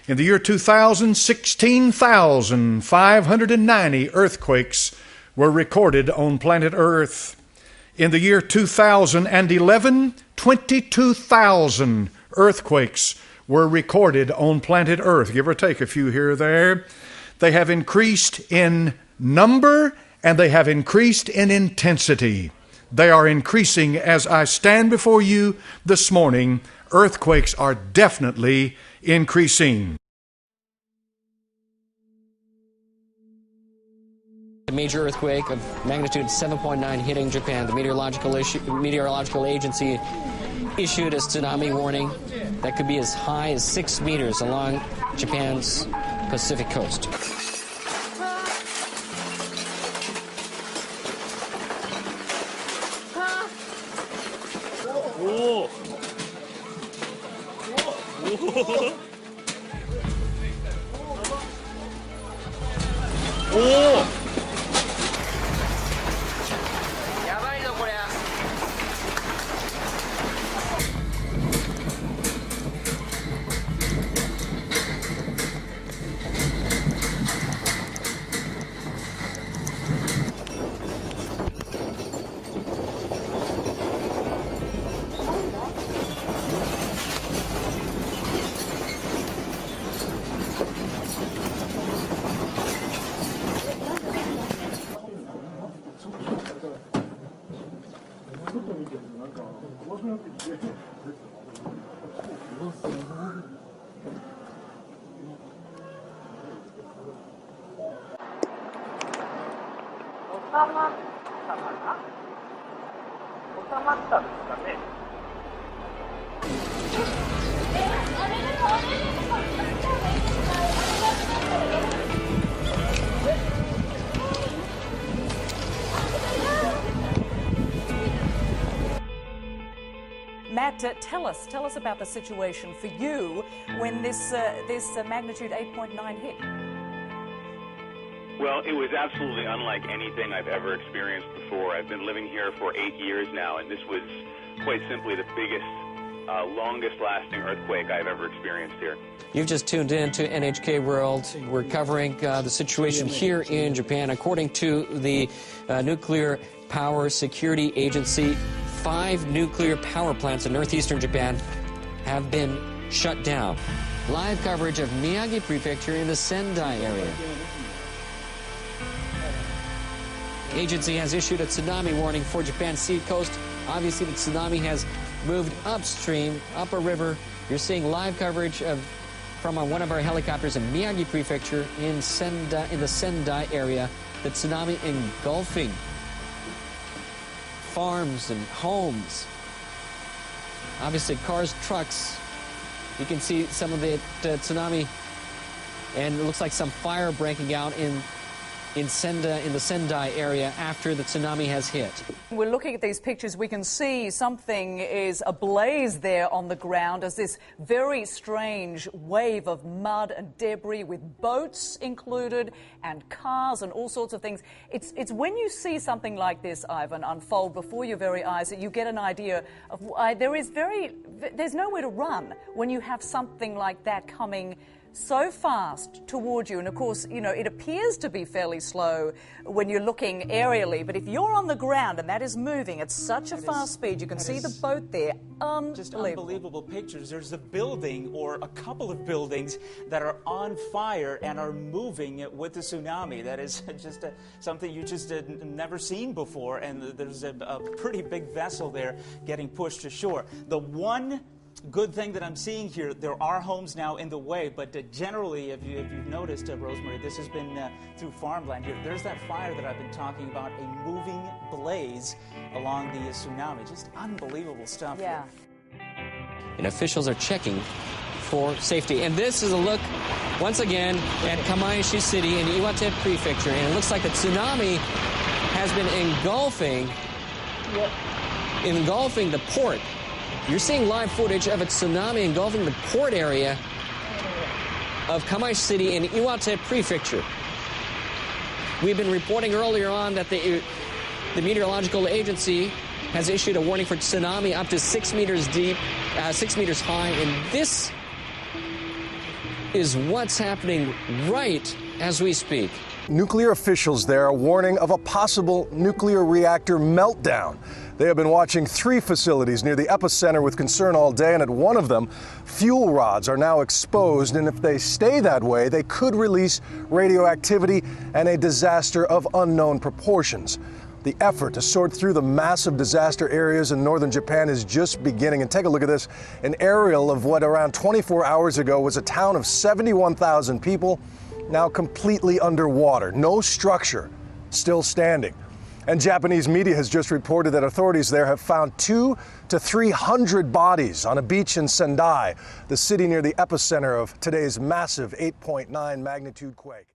In the year 2000, 16,590 earthquakes were recorded on planet Earth. In the year 2011, 22,000 earthquakes were recorded on planet Earth, give or take a few here or there. They have increased in number and they have increased in intensity. They are increasing as I stand before you this morning. Earthquakes are definitely increasing. A major earthquake of magnitude 7.9 hitting Japan. The meteorological agency issued a tsunami warning that could be as high as 6 meters along Japan's Pacific coast. Whoa. Whoa. Matt, tell us about the situation for you when this magnitude 8.9 hit. Well, it was absolutely unlike anything I've ever experienced before. I've been living here for 8 years now, and this was quite simply the biggest, longest-lasting earthquake I've ever experienced here. You've just tuned in to NHK World. We're covering the situation here in Japan. According to the Nuclear Power Security Agency, 5 nuclear power plants in northeastern Japan have been shut down. Live coverage of Miyagi Prefecture in the Sendai area. The agency has issued a tsunami warning for Japan's sea coast. Obviously, the tsunami has moved upstream, up a river. You're seeing live coverage from one of our helicopters in Miyagi Prefecture in the Sendai area. The tsunami engulfing farms and homes. Obviously, cars, trucks. You can see some of the tsunami, and it looks like some fire breaking out in the Sendai area after the tsunami has hit. We're looking at these pictures. We can see something is ablaze there on the ground as this very strange wave of mud and debris with boats included and cars and all sorts of things. It's when you see something like this, Ivan, unfold before your very eyes that you get an idea of there's nowhere to run when you have something like that coming so fast toward you. And of course, you know, it appears to be fairly slow when you're looking aerially, but if you're on the ground and that is moving at such a fast speed, you can see the boat there. Just unbelievable pictures. There's a building or a couple of buildings that are on fire and are moving with the tsunami. That is just something you just never seen before, and there's a pretty big vessel there getting pushed to shore. The one good thing that I'm seeing here, there are homes now in the way, but generally, if you've noticed, Rosemary, this has been through farmland here. There's that fire that I've been talking about, a moving blaze along the tsunami. Just unbelievable stuff. Yeah. And officials are checking for safety. And this is a look, once again, at Kamaishi City in Iwate Prefecture. And it looks like the tsunami has been engulfing the port. You're seeing live footage of a tsunami engulfing the port area of Kamaishi City in Iwate Prefecture. We've been reporting earlier on that the meteorological agency has issued a warning for tsunami up to 6 meters deep, 6 meters high, and this is what's happening right as we speak. Nuclear officials there are warning of a possible nuclear reactor meltdown. They have been watching 3 facilities near the epicenter with concern all day, and at one of them, fuel rods are now exposed, and if they stay that way, they could release radioactivity and a disaster of unknown proportions. The effort to sort through the massive disaster areas in northern Japan is just beginning. And take a look at this, an aerial of what around 24 hours ago was a town of 71,000 people, now completely underwater. No structure still standing. And Japanese media has just reported that authorities there have found 200 to 300 bodies on a beach in Sendai, the city near the epicenter of today's massive 8.9 magnitude quake.